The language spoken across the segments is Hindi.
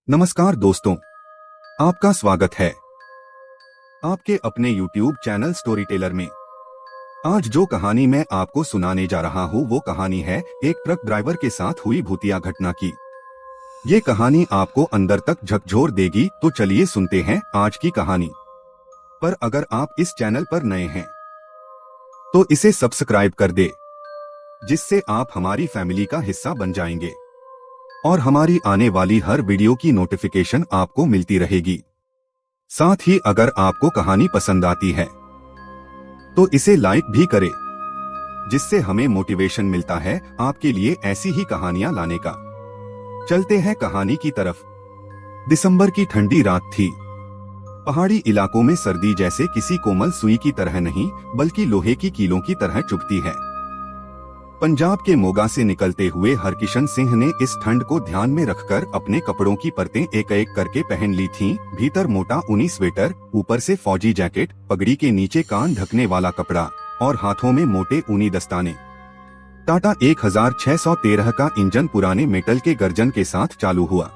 नमस्कार दोस्तों, आपका स्वागत है आपके अपने YouTube चैनल स्टोरी टेलर में। आज जो कहानी मैं आपको सुनाने जा रहा हूँ वो कहानी है एक ट्रक ड्राइवर के साथ हुई भूतिया घटना की। ये कहानी आपको अंदर तक झकझोर देगी, तो चलिए सुनते हैं आज की कहानी। पर अगर आप इस चैनल पर नए हैं तो इसे सब्सक्राइब कर दे, जिससे आप हमारी फैमिली का हिस्सा बन जाएंगे और हमारी आने वाली हर वीडियो की नोटिफिकेशन आपको मिलती रहेगी। साथ ही अगर आपको कहानी पसंद आती है तो इसे लाइक भी करें, जिससे हमें मोटिवेशन मिलता है आपके लिए ऐसी ही कहानियां लाने का। चलते हैं कहानी की तरफ। दिसंबर की ठंडी रात थी। पहाड़ी इलाकों में सर्दी जैसे किसी कोमल सुई की तरह नहीं, बल्कि लोहे की कीलों की तरह चुभती है। पंजाब के मोगा से निकलते हुए हरकिशन सिंह ने इस ठंड को ध्यान में रखकर अपने कपड़ों की परतें एक एक करके पहन ली थीं। भीतर मोटा ऊनी स्वेटर, ऊपर से फौजी जैकेट, पगड़ी के नीचे कान ढकने वाला कपड़ा और हाथों में मोटे ऊनी दस्ताने। टाटा 1613 का इंजन पुराने मेटल के गर्जन के साथ चालू हुआ।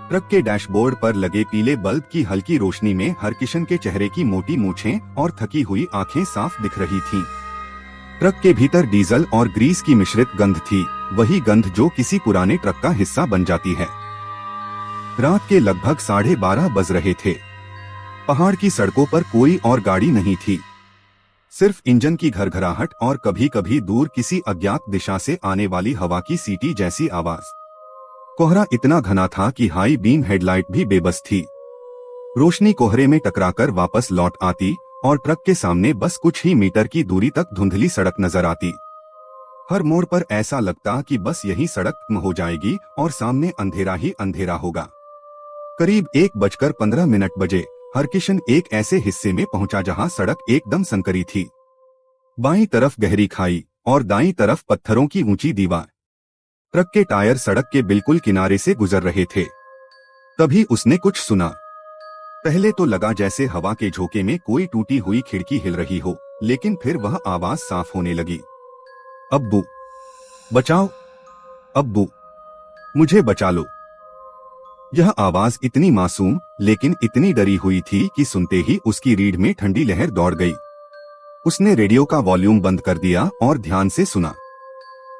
ट्रक के डैशबोर्ड पर लगे पीले बल्ब की हल्की रोशनी में हरकिशन के चेहरे की मोटी मूछें और थकी हुई आंखें साफ दिख रही थीं। ट्रक के भीतर डीजल और ग्रीस की मिश्रित गंध थी, वही गंध जो किसी पुराने ट्रक का हिस्सा बन जाती है। रात के लगभग 12:30 बज रहे थे। पहाड़ की सड़कों पर कोई और गाड़ी नहीं थी, सिर्फ इंजन की घरघराहट और कभी कभी दूर किसी अज्ञात दिशा से आने वाली हवा की सीटी जैसी आवाज। कोहरा इतना घना था कि हाई बीम हेडलाइट भी बेबस थी। रोशनी कोहरे में टकराकर वापस लौट आती और ट्रक के सामने बस कुछ ही मीटर की दूरी तक धुंधली सड़क नजर आती। हर मोड़ पर ऐसा लगता कि बस यही सड़क खत्म हो जाएगी और सामने अंधेरा ही अंधेरा होगा। करीब 1:15 बजे हरकिशन एक ऐसे हिस्से में पहुंचा जहां सड़क एकदम संकरी थी। बाईं तरफ गहरी खाई और दाईं तरफ पत्थरों की ऊंची दीवार। ट्रक के टायर सड़क के बिल्कुल किनारे से गुजर रहे थे। तभी उसने कुछ सुना। पहले तो लगा जैसे हवा के झोंके में कोई टूटी हुई खिड़की हिल रही हो, लेकिन फिर वह आवाज साफ होने लगी। अब्बू, बचाओ, अब्बू, मुझे बचा लो। यह आवाज इतनी मासूम लेकिन इतनी डरी हुई थी कि सुनते ही उसकी रीढ़ में ठंडी लहर दौड़ गई। उसने रेडियो का वॉल्यूम बंद कर दिया और ध्यान से सुना।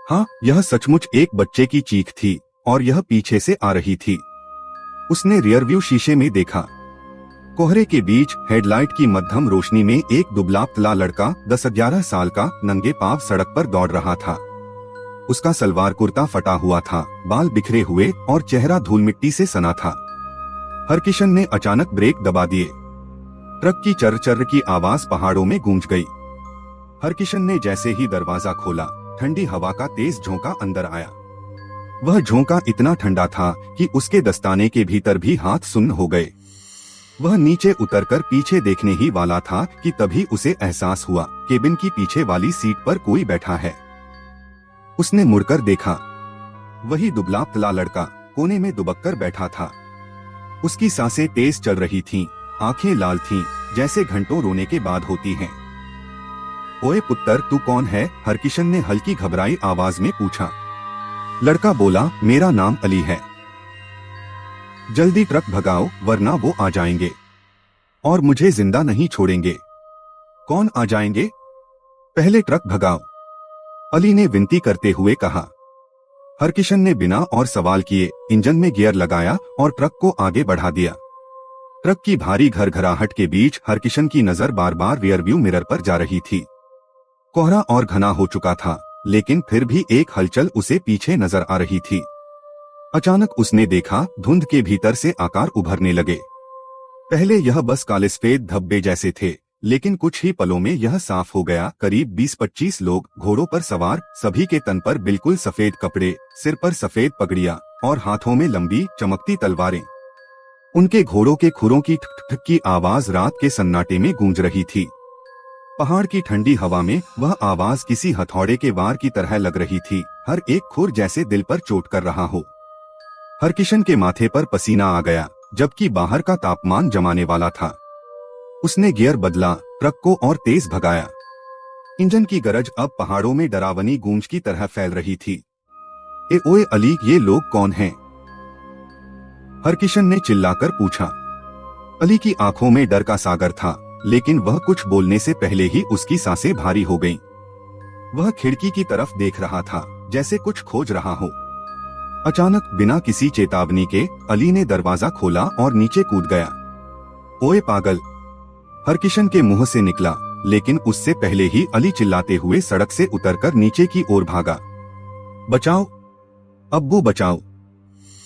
हाँ, यह सचमुच एक बच्चे की चीख थी और यह पीछे से आ रही थी। उसने रियरव्यू शीशे में देखा। कोहरे के बीच हेडलाइट की मध्यम रोशनी में एक दुबला पतला लड़का 10-11 साल का नंगे पांव सड़क पर दौड़ रहा था। उसका सलवार कुर्ता फटा हुआ था, बाल बिखरे हुए और चेहरा धूल मिट्टी से सना था। हरकिशन ने अचानक ब्रेक दबा दिए। ट्रक की चर्र की आवाज पहाड़ों में गूंज गई। हरकिशन ने जैसे ही दरवाजा खोला, ठंडी हवा का तेज झोंका अंदर आया। वह झोंका इतना ठंडा था कि उसके दस्ताने के भीतर भी हाथ सुन्न हो गए। वह नीचे उतरकर पीछे देखने ही वाला था कि तभी उसे एहसास हुआ केबिन की पीछे वाली सीट पर कोई बैठा है। उसने मुड़कर देखा। वही दुबला पतला लड़का कोने में दुबककर बैठा था। उसकी सांसें तेज चल रही थीं, आंखें लाल थीं, जैसे घंटों रोने के बाद होती हैं। ओए पुत्तर, तू कौन है? हरकिशन ने हल्की घबराई आवाज में पूछा। लड़का बोला, मेरा नाम अली है। जल्दी ट्रक भगाओ वरना वो आ जाएंगे और मुझे जिंदा नहीं छोड़ेंगे। कौन आ जाएंगे? पहले ट्रक भगाओ, अली ने विनती करते हुए कहा। हरकिशन ने बिना और सवाल किए इंजन में गियर लगाया और ट्रक को आगे बढ़ा दिया। ट्रक की भारी घरघराहट के बीच हरकिशन की नजर बार बार रियरव्यू मिरर पर जा रही थी। कोहरा और घना हो चुका था, लेकिन फिर भी एक हलचल उसे पीछे नजर आ रही थी। अचानक उसने देखा धुंध के भीतर से आकार उभरने लगे। पहले यह बस काले सफेद धब्बे जैसे थे, लेकिन कुछ ही पलों में यह साफ हो गया। करीब 20-25 लोग घोड़ों पर सवार, सभी के तन पर बिल्कुल सफेद कपड़े, सिर पर सफेद पगड़ियां और हाथों में लंबी चमकती तलवारें। उनके घोड़ों के खुरों की ठक ठक की आवाज रात के सन्नाटे में गूंज रही थी। पहाड़ की ठंडी हवा में वह आवाज किसी हथौड़े के वार की तरह लग रही थी, हर एक खुर जैसे दिल पर चोट कर रहा हो। हरकिशन के माथे पर पसीना आ गया, जबकि बाहर का तापमान जमाने वाला था। उसने गियर बदला, ट्रक को और तेज भगाया। इंजन की गरज अब पहाड़ों में डरावनी गूंज की तरह फैल रही थी। ओए अली, ये लोग कौन हैं? हरकिशन ने चिल्लाकर पूछा। अली की आंखों में डर का सागर था, लेकिन वह कुछ बोलने से पहले ही उसकी सांसें भारी हो गईं। वह खिड़की की तरफ देख रहा था, जैसे कुछ खोज रहा हो। अचानक बिना किसी चेतावनी के अली ने दरवाजा खोला और नीचे कूद गया। ओए पागल! हरकिशन के मुंह से निकला, लेकिन उससे पहले ही अली चिल्लाते हुए सड़क से उतरकर नीचे की ओर भागा। बचाओ अब्बू, बचाओ!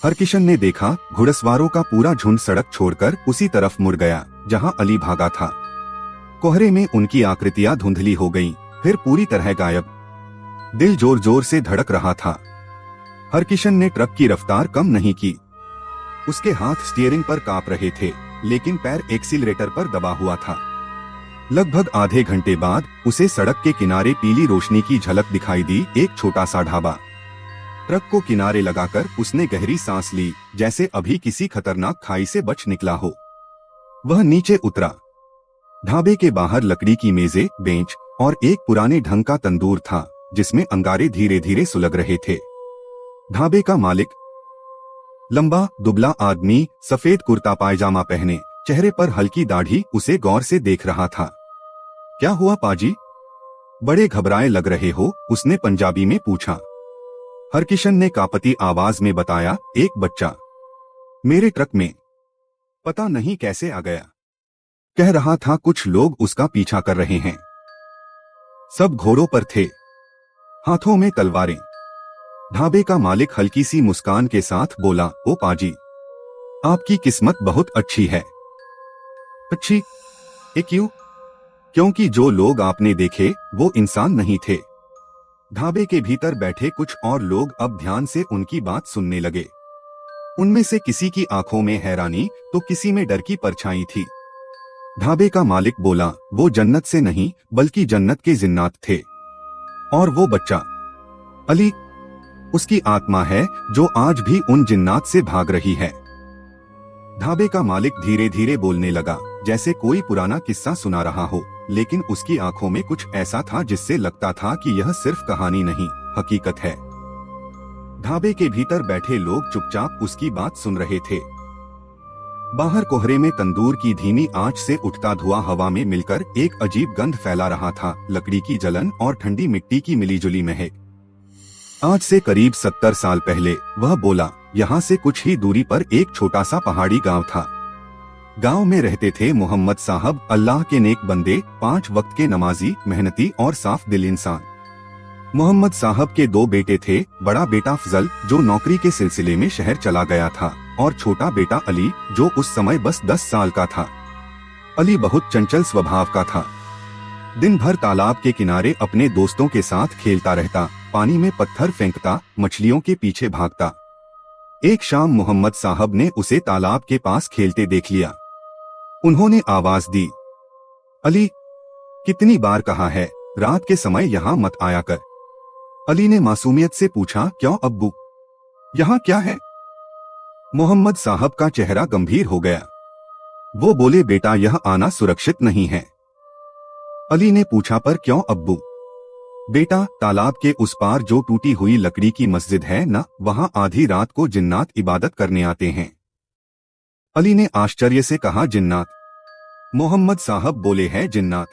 हरकिशन ने देखा घुड़सवारों का पूरा झुंड सड़क छोड़कर उसी तरफ मुड़ गया जहां अली भागा था। कोहरे में उनकी आकृतियां धुंधली हो गईं, फिर पूरी तरह गायब। दिल जोर जोर से धड़क रहा था। हरकिशन ने ट्रक की रफ्तार कम नहीं की। उसके हाथ स्टीयरिंग पर कांप रहे थे, लेकिन पैर एक्सीलरेटर पर दबा हुआ था। लगभग आधे घंटे बाद उसे सड़क के किनारे पीली रोशनी की झलक दिखाई दी, एक छोटा सा ढाबा। ट्रक को किनारे लगाकर उसने गहरी सांस ली, जैसे अभी किसी खतरनाक खाई से बच निकला हो। वह नीचे उतरा। ढाबे के बाहर लकड़ी की मेजें, बेंच और एक पुराने ढंग का तंदूर था, जिसमें अंगारे धीरे धीरे सुलग रहे थे। ढाबे का मालिक, लंबा दुबला आदमी, सफेद कुर्ता पायजामा पहने, चेहरे पर हल्की दाढ़ी, उसे गौर से देख रहा था। क्या हुआ पाजी? बड़े घबराए लग रहे हो, उसने पंजाबी में पूछा। हरकिशन ने कांपती आवाज में बताया, एक बच्चा मेरे ट्रक में पता नहीं कैसे आ गया। कह रहा था कुछ लोग उसका पीछा कर रहे हैं। सब घोड़ों पर थे, हाथों में तलवारें। ढाबे का मालिक हल्की सी मुस्कान के साथ बोला, ओ पाजी, आपकी किस्मत बहुत अच्छी है। अच्छी? ये क्यों? क्योंकि जो लोग आपने देखे वो इंसान नहीं थे। ढाबे के भीतर बैठे कुछ और लोग अब ध्यान से उनकी बात सुनने लगे। उनमें से किसी की आंखों में हैरानी तो किसी में डर की परछाई थी। ढाबे का मालिक बोला, वो जन्नत से नहीं बल्कि जन्नत के जिन्नात थे। और वो बच्चा अली, उसकी आत्मा है जो आज भी उन जिन्नात से भाग रही है। ढाबे का मालिक धीरे धीरे बोलने लगा, जैसे कोई पुराना किस्सा सुना रहा हो, लेकिन उसकी आंखों में कुछ ऐसा था जिससे लगता था कि यह सिर्फ कहानी नहीं, हकीकत है। ढाबे के भीतर बैठे लोग चुपचाप उसकी बात सुन रहे थे। बाहर कोहरे में तंदूर की धीमी आंच से उठता धुआं हवा में मिलकर एक अजीब गंध फैला रहा था, लकड़ी की जलन और ठंडी मिट्टी की मिलीजुली महक। आज से करीब 70 साल पहले, वह बोला, यहाँ से कुछ ही दूरी पर एक छोटा सा पहाड़ी गांव था। गांव में रहते थे मोहम्मद साहब, अल्लाह के नेक बंदे, 5 वक्त के नमाजी, मेहनती और साफ दिल इंसान। मोहम्मद साहब के 2 बेटे थे, बड़ा बेटा अफजल जो नौकरी के सिलसिले में शहर चला गया था, और छोटा बेटा अली जो उस समय बस 10 साल का था। अली बहुत चंचल स्वभाव का था। दिन भर तालाब के किनारे अपने दोस्तों के साथ खेलता रहता, पानी में पत्थर फेंकता, मछलियों के पीछे भागता। एक शाम मोहम्मद साहब ने उसे तालाब के पास खेलते देख लिया। उन्होंने आवाज दी, अली, कितनी बार कहा है रात के समय यहाँ मत आया कर। अली ने मासूमियत से पूछा, क्यों अब्बू, यहाँ क्या है? मोहम्मद साहब का चेहरा गंभीर हो गया। वो बोले, बेटा यह आना सुरक्षित नहीं है। अली ने पूछा, पर क्यों अब्बू? बेटा, तालाब के उस पार जो टूटी हुई लकड़ी की मस्जिद है ना, वहाँ आधी रात को जिन्नात इबादत करने आते हैं। अली ने आश्चर्य से कहा, जिन्नात? मोहम्मद साहब बोले, हैं जिन्नात।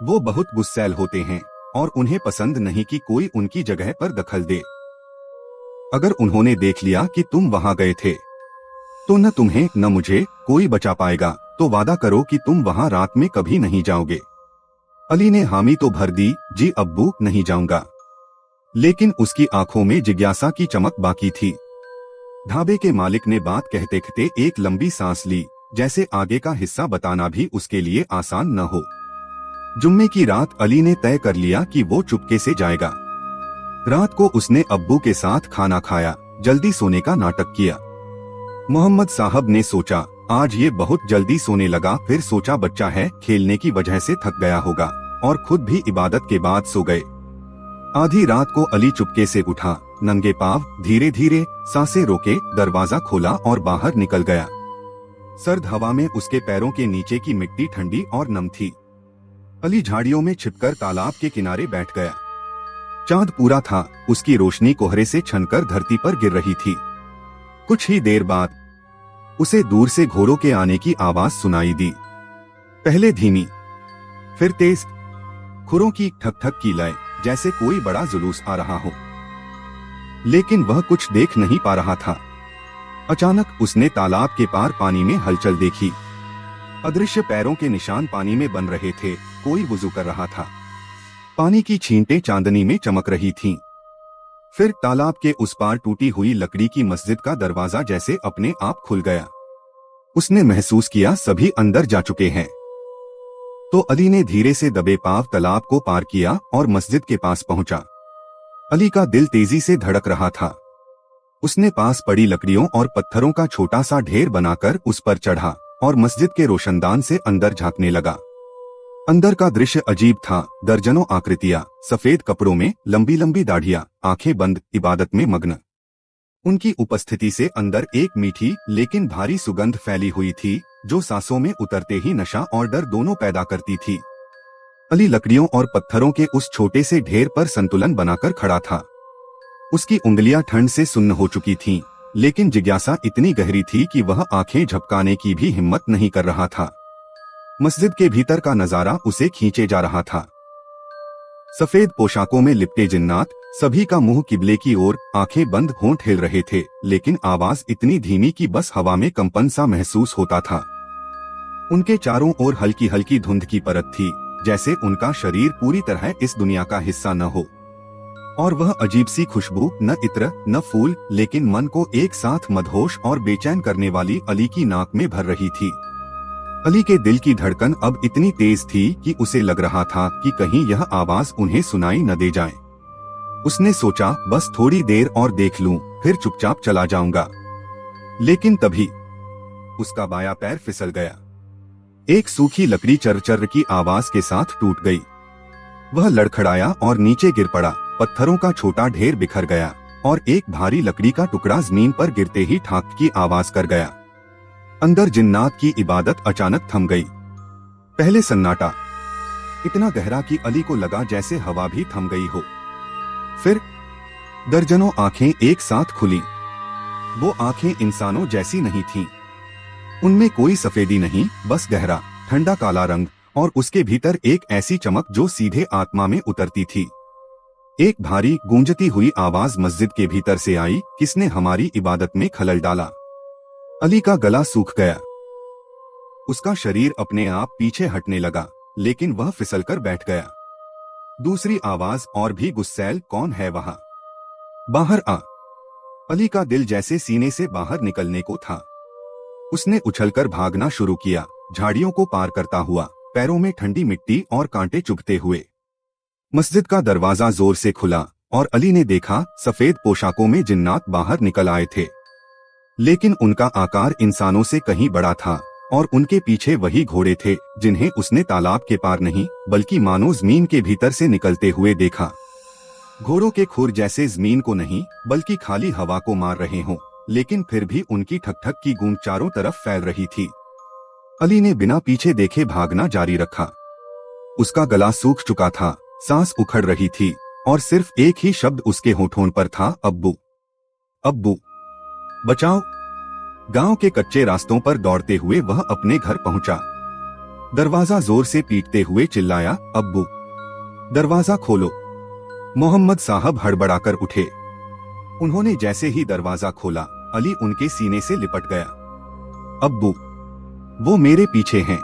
वो बहुत गुस्सैल होते हैं और उन्हें पसंद नहीं कि कोई उनकी जगह पर दखल दे। अगर उन्होंने देख लिया कि तुम वहां गए थे तो न तुम्हें न मुझे कोई बचा पाएगा, तो वादा करो कि तुम वहां रात में कभी नहीं जाओगे। अली ने हामी तो भर दी, जी अब्बू, नहीं जाऊंगा। लेकिन उसकी आंखों में जिज्ञासा की चमक बाकी थी। ढाबे के मालिक ने बात कहते कहते एक लंबी सांस ली, जैसे आगे का हिस्सा बताना भी उसके लिए आसान न हो। जुम्मे की रात अली ने तय कर लिया कि वो चुपके से जाएगा। रात को उसने अब्बू के साथ खाना खाया, जल्दी सोने का नाटक किया। मोहम्मद साहब ने सोचा, आज ये बहुत जल्दी सोने लगा, फिर सोचा बच्चा है, खेलने की वजह से थक गया होगा, और खुद भी इबादत के बाद सो गए। आधी रात को अली चुपके से उठा, नंगे पांव, धीरे धीरे सांसें रोके, दरवाजा खोला और बाहर निकल गया। सर्द हवा में उसके पैरों के नीचे की मिट्टी ठंडी और नम थी। अली झाड़ियों में छिपकर तालाब के किनारे बैठ गया। चांद पूरा था, उसकी रोशनी कोहरे से छनकर धरती पर गिर रही थी। कुछ ही देर बाद उसे दूर से घोड़ों के आने की आवाज सुनाई दी। पहले धीमी, फिर तेज, खुरों की ठक ठक की लय, जैसे कोई बड़ा जुलूस आ रहा हो। लेकिन वह कुछ देख नहीं पा रहा था। अचानक उसने तालाब के पार पानी में हलचल देखी। अदृश्य पैरों के निशान पानी में बन रहे थे। कोई वुजू कर रहा था। पानी की छींटें चांदनी में चमक रही थीं। फिर तालाब के उस पार टूटी हुई लकड़ी की मस्जिद का दरवाजा जैसे अपने आप खुल गया। उसने महसूस किया सभी अंदर जा चुके हैं। तो अली ने धीरे से दबे पांव तालाब को पार किया और मस्जिद के पास पहुंचा। अली का दिल तेजी से धड़क रहा था। उसने पास पड़ी लकड़ियों और पत्थरों का छोटा सा ढेर बनाकर उस पर चढ़ा और मस्जिद के रोशनदान से अंदर झांकने लगा। अंदर का दृश्य अजीब था। दर्जनों आकृतियां, सफेद कपड़ों में, लंबी लंबी दाढ़ियां, आंखें बंद, इबादत में मग्न। उनकी उपस्थिति से अंदर एक मीठी लेकिन भारी सुगंध फैली हुई थी, जो सांसों में उतरते ही नशा और डर दोनों पैदा करती थी। अली लकड़ियों और पत्थरों के उस छोटे से ढेर पर संतुलन बनाकर खड़ा था। उसकी उंगलियां ठंड से सुन्न हो चुकी थीं, लेकिन जिज्ञासा इतनी गहरी थी कि वह आंखें झपकाने की भी हिम्मत नहीं कर रहा था। मस्जिद के भीतर का नजारा उसे खींचे जा रहा था। सफेद पोशाकों में लिपटे जिन्नात, सभी का मुंह किबले की ओर, आंखें बंद, होंठ हिल रहे थे, लेकिन आवाज इतनी धीमी कि बस हवा में कंपन सा महसूस होता था। उनके चारों ओर हल्की हल्की धुंध की परत थी, जैसे उनका शरीर पूरी तरह इस दुनिया का हिस्सा न हो। और वह अजीब सी खुशबू, न इत्र न फूल, लेकिन मन को एक साथ मदहोश और बेचैन करने वाली अली की नाक में भर रही थी। अली के दिल की धड़कन अब इतनी तेज थी कि उसे लग रहा था कि कहीं यह आवाज उन्हें सुनाई न दे जाए। उसने सोचा, बस थोड़ी देर और देख लूं, फिर चुपचाप चला जाऊंगा। लेकिन तभी उसका बायां पैर फिसल गया। एक सूखी लकड़ी चरचर की आवाज के साथ टूट गई। वह लड़खड़ाया और नीचे गिर पड़ा। पत्थरों का छोटा ढेर बिखर गया और एक भारी लकड़ी का टुकड़ा जमीन पर गिरते ही ठाक की आवाज कर गया। अंदर जिन्नात की इबादत अचानक थम गई। पहले सन्नाटा, इतना गहरा कि अली को लगा जैसे हवा भी थम गई हो। फिर दर्जनों आंखें एक साथ खुली। वो आंखें इंसानों जैसी नहीं थीं। उनमें कोई सफेदी नहीं, बस गहरा ठंडा काला रंग, और उसके भीतर एक ऐसी चमक जो सीधे आत्मा में उतरती थी। एक भारी गूंजती हुई आवाज मस्जिद के भीतर से आई, किसने हमारी इबादत में खलल डाला? अली का गला सूख गया। उसका शरीर अपने आप पीछे हटने लगा, लेकिन वह फिसलकर बैठ गया। दूसरी आवाज और भी गुस्सैल, कौन है वहां? बाहर आ। अली का दिल जैसे सीने से बाहर निकलने को था। उसने उछलकर भागना शुरू किया, झाड़ियों को पार करता हुआ, पैरों में ठंडी मिट्टी और कांटे चुभते हुए। मस्जिद का दरवाजा जोर से खुला और अली ने देखा सफेद पोशाकों में जिन्नात बाहर निकल आए थे। लेकिन उनका आकार इंसानों से कहीं बड़ा था और उनके पीछे वही घोड़े थे जिन्हें उसने तालाब के पार नहीं बल्कि मानो जमीन के भीतर से निकलते हुए देखा। घोड़ों के खुर जैसे जमीन को नहीं बल्कि खाली हवा को मार रहे हों, लेकिन फिर भी उनकी ठक ठक की गूंज चारों तरफ फैल रही थी। अली ने बिना पीछे देखे भागना जारी रखा। उसका गला सूख चुका था, सांस उखड़ रही थी और सिर्फ एक ही शब्द उसके होठों पर था, अब्बू, अब्बू, बचाओ। गांव के कच्चे रास्तों पर दौड़ते हुए वह अपने घर पहुंचा। दरवाजा जोर से पीटते हुए चिल्लाया, अब्बू, दरवाजा खोलो। मोहम्मद साहब हड़बड़ाकर उठे। उन्होंने जैसे ही दरवाजा खोला, अली उनके सीने से लिपट गया। अब्बू, वो मेरे पीछे हैं,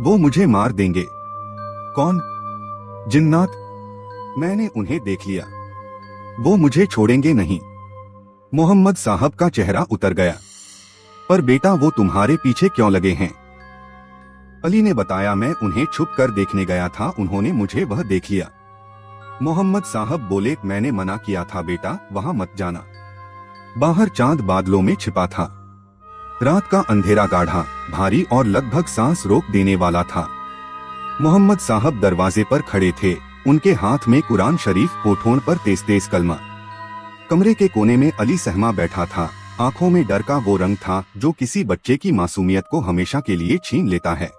वो मुझे मार देंगे। कौन? जिन्नात। मैंने उन्हें देख लिया, वो मुझे छोड़ेंगे नहीं। मोहम्मद साहब का चेहरा उतर गया। पर बेटा, वो तुम्हारे पीछे क्यों लगे हैं? अली ने बताया, मैं उन्हें छुप कर देखने गया था, उन्होंने मुझे वह देख लिया। मोहम्मद साहब बोले, मैंने मना किया था बेटा, वहां मत जाना। बाहर चांद बादलों में छिपा था। रात का अंधेरा गाढ़ा, भारी और लगभग सांस रोक देने वाला था। मोहम्मद साहब दरवाजे पर खड़े थे, उनके हाथ में कुरान शरीफ, होठों पर तेज तेज कलमा। कमरे के कोने में अली सहमा बैठा था। आंखों में डर का वो रंग था जो किसी बच्चे की मासूमियत को हमेशा के लिए छीन लेता है।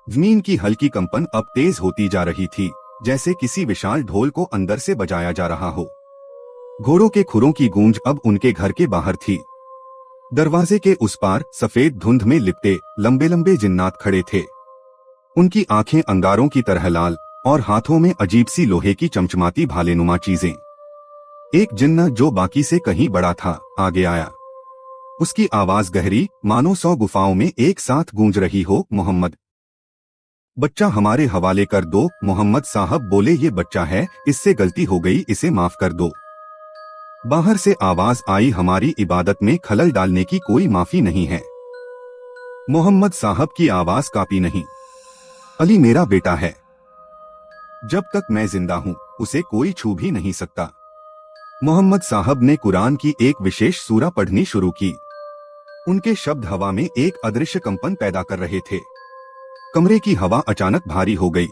जमीन की हल्की कंपन अब तेज होती जा रही थी, जैसे किसी विशाल ढोल को अंदर से बजाया जा रहा हो। घोड़ों के खुरों की गूंज अब उनके घर के बाहर थी। दरवाजे के उस पार सफेद धुंध में लिपटे लंबे लंबे जिन्नात खड़े थे। उनकी आंखें अंगारों की तरह लाल और हाथों में अजीब सी लोहे की चमचमाती भालेनुमा चीजें। एक जिन्न जो बाकी से कहीं बड़ा था आगे आया। उसकी आवाज गहरी, मानो 100 गुफाओं में एक साथ गूंज रही हो। मोहम्मद, बच्चा हमारे हवाले कर दो। मोहम्मद साहब बोले, ये बच्चा है, इससे गलती हो गई, इसे माफ कर दो। बाहर से आवाज आई, हमारी इबादत में खलल डालने की कोई माफी नहीं है। मोहम्मद साहब की आवाज कांपी नहीं। अली मेरा बेटा है। जब तक मैं जिंदा हूं उसे कोई छू भी नहीं सकता। मोहम्मद साहब ने कुरान की एक विशेष सूरा पढ़नी शुरू की। उनके शब्द हवा में एक अदृश्य कंपन पैदा कर रहे थे। कमरे की हवा अचानक भारी हो गई।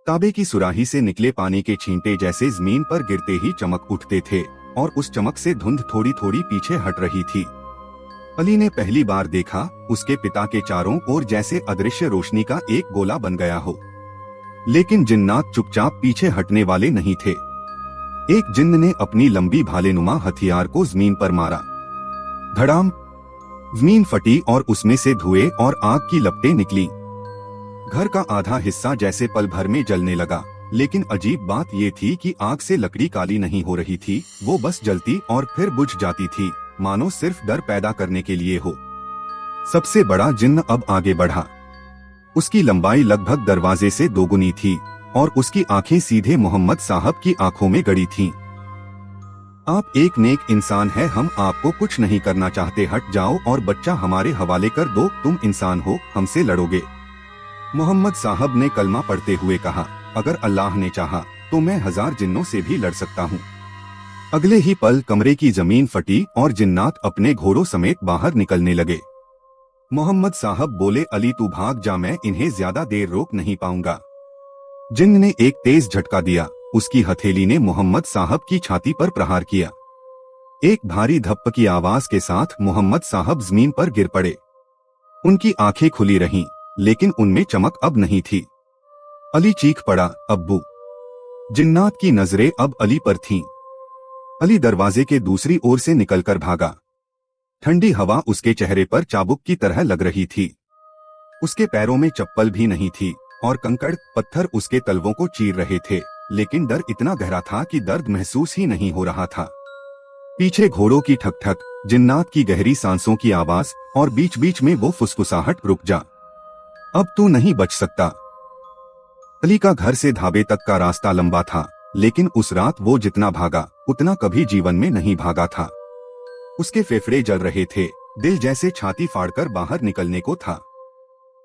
ताबे की सुराही से निकले पानी के छींटे जैसे जमीन पर गिरते ही चमक उठते थे और उस चमक से धुंध थोड़ी थोड़ी पीछे हट रही थी। अली ने पहली बार देखा, उसके पिता के चारों ओर जैसे अदृश्य रोशनी का एक गोला बन गया हो। लेकिन जिन्नात चुपचाप पीछे हटने वाले नहीं थे। एक जिन्न ने अपनी लंबी भालेनुमा हथियार को जमीन पर मारा। धड़ाम, जमीन फटी और उसमें से धुएं और आग की लपटें निकली। घर का आधा हिस्सा जैसे पल भर में जलने लगा। लेकिन अजीब बात ये थी कि आग से लकड़ी काली नहीं हो रही थी, वो बस जलती और फिर बुझ जाती थी, मानो सिर्फ डर पैदा करने के लिए हो। सबसे बड़ा जिन्न अब आगे बढ़ा। उसकी लंबाई लगभग दरवाजे से दोगुनी थी और उसकी आंखें सीधे मोहम्मद साहब की आंखों में गड़ी थीं। आप एक नेक इंसान है, हम आपको कुछ नहीं करना चाहते, हट जाओ और बच्चा हमारे हवाले कर दो। तुम इंसान हो, हमसे लड़ोगे। मोहम्मद साहब ने कलमा पढ़ते हुए कहा, अगर अल्लाह ने चाहा तो मैं 1000 जिन्नों से भी लड़ सकता हूँ। अगले ही पल कमरे की जमीन फटी और जिन्नात अपने घोड़ों समेत बाहर निकलने लगे। मोहम्मद साहब बोले, अली तू भाग जा, मैं इन्हें ज्यादा देर रोक नहीं पाऊंगा। जिन्न ने एक तेज झटका दिया। उसकी हथेली ने मोहम्मद साहब की छाती पर प्रहार किया। एक भारी धप्प की आवाज के साथ मोहम्मद साहब जमीन पर गिर पड़े। उनकी आंखें खुली रहीं, लेकिन उनमें चमक अब नहीं थी। अली चीख पड़ा, अब्बू। जिन्नात की नजरें अब अली पर थीं। अली दरवाजे के दूसरी ओर से निकलकर भागा। ठंडी हवा उसके चेहरे पर चाबुक की तरह लग रही थी। उसके पैरों में चप्पल भी नहीं थी और कंकड़ पत्थर उसके तलवों को चीर रहे थे, लेकिन डर इतना गहरा था कि दर्द महसूस ही नहीं हो रहा था। पीछे घोड़ों की ठक ठक, जिन्नात की गहरी सांसों की आवाज और बीच बीच में वो फुसफुसाहट, रुक जा, अब तू नहीं बच सकता। अली का घर से ढाबे तक का रास्ता लंबा था, लेकिन उस रात वो जितना भागा उतना कभी जीवन में नहीं भागा था। उसके फेफड़े जल रहे थे, दिल जैसे छाती फाड़कर बाहर निकलने को था।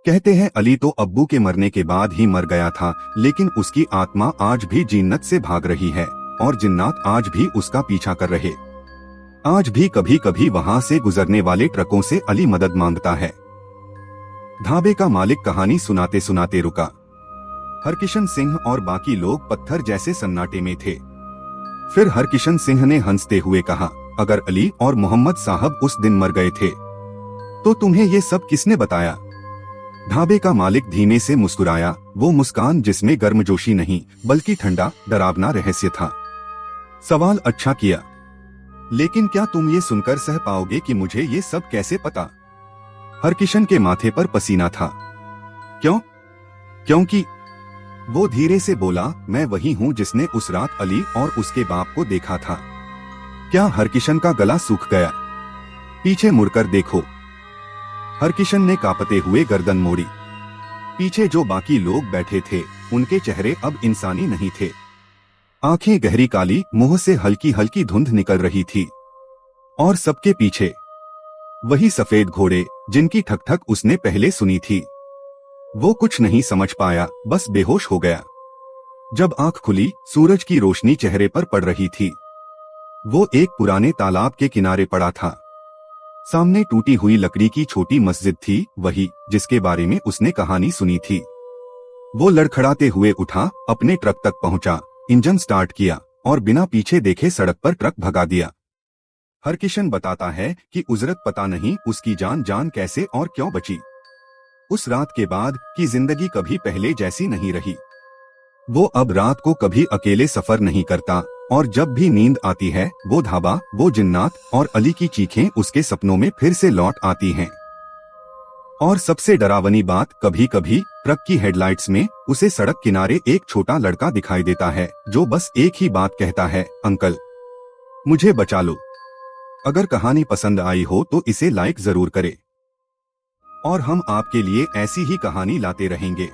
कहते हैं अली तो अब्बू के मरने के बाद ही मर गया था, लेकिन उसकी आत्मा आज भी जिन्नत से भाग रही है और जिन्नात आज भी उसका पीछा कर रहे। आज भी कभी कभी वहां से गुजरने वाले ट्रकों से अली मदद मांगता है। ढाबे का मालिक कहानी सुनाते सुनाते रुका। हरकिशन सिंह और बाकी लोग पत्थर जैसे सन्नाटे में थे। फिर हरकिशन सिंह ने हंसते हुए कहा, अगर अली और मोहम्मद साहब उस दिन मर गए थे तो तुम्हें ये सब किसने बताया? ढाबे का मालिक धीमे से मुस्कुराया, वो मुस्कान जिसमें गर्मजोशी नहीं बल्कि ठंडा डरावना रहस्य था। सवाल अच्छा किया, लेकिन क्या तुम ये सुनकर सह पाओगे कि मुझे ये सब कैसे पता? हरकिशन के माथे पर पसीना था। क्यों? क्योंकि वो धीरे से बोला, मैं वही हूँ जिसने उस रात अली और उसके बाप को देखा था। क्या हरकिशन का गला सूख गया? पीछे मुड़कर देखो। हरकिशन ने कांपते हुए गर्दन मोड़ी। पीछे जो बाकी लोग बैठे थे उनके चेहरे अब इंसानी नहीं थे। आंखें गहरी काली, मुंह से हल्की हल्की धुंध निकल रही थी। और सबके पीछे वही सफेद घोड़े जिनकी ठक ठक उसने पहले सुनी थी। वो कुछ नहीं समझ पाया, बस बेहोश हो गया। जब आंख खुली, सूरज की रोशनी चेहरे पर पड़ रही थी। वो एक पुराने तालाब के किनारे पड़ा था। सामने टूटी हुई लकड़ी की छोटी मस्जिद थी, वही जिसके बारे में उसने कहानी सुनी थी। वो लड़खड़ाते हुए उठा, अपने ट्रक तक पहुंचा, इंजन स्टार्ट किया और बिना पीछे देखे सड़क पर ट्रक भगा दिया। हरकिशन बताता है कि उजरत पता नहीं उसकी जान कैसे और क्यों बची। उस रात के बाद की जिंदगी कभी पहले जैसी नहीं रही। वो अब रात को कभी अकेले सफर नहीं करता और जब भी नींद आती है वो ढाबा, वो जिन्नात और अली की चीखें उसके सपनों में फिर से लौट आती हैं। और सबसे डरावनी बात, कभी कभी ट्रक की हेडलाइट्स में उसे सड़क किनारे एक छोटा लड़का दिखाई देता है जो बस एक ही बात कहता है, अंकल मुझे बचा लो। अगर कहानी पसंद आई हो तो इसे लाइक जरूर करें और हम आपके लिए ऐसी ही कहानी लाते रहेंगे।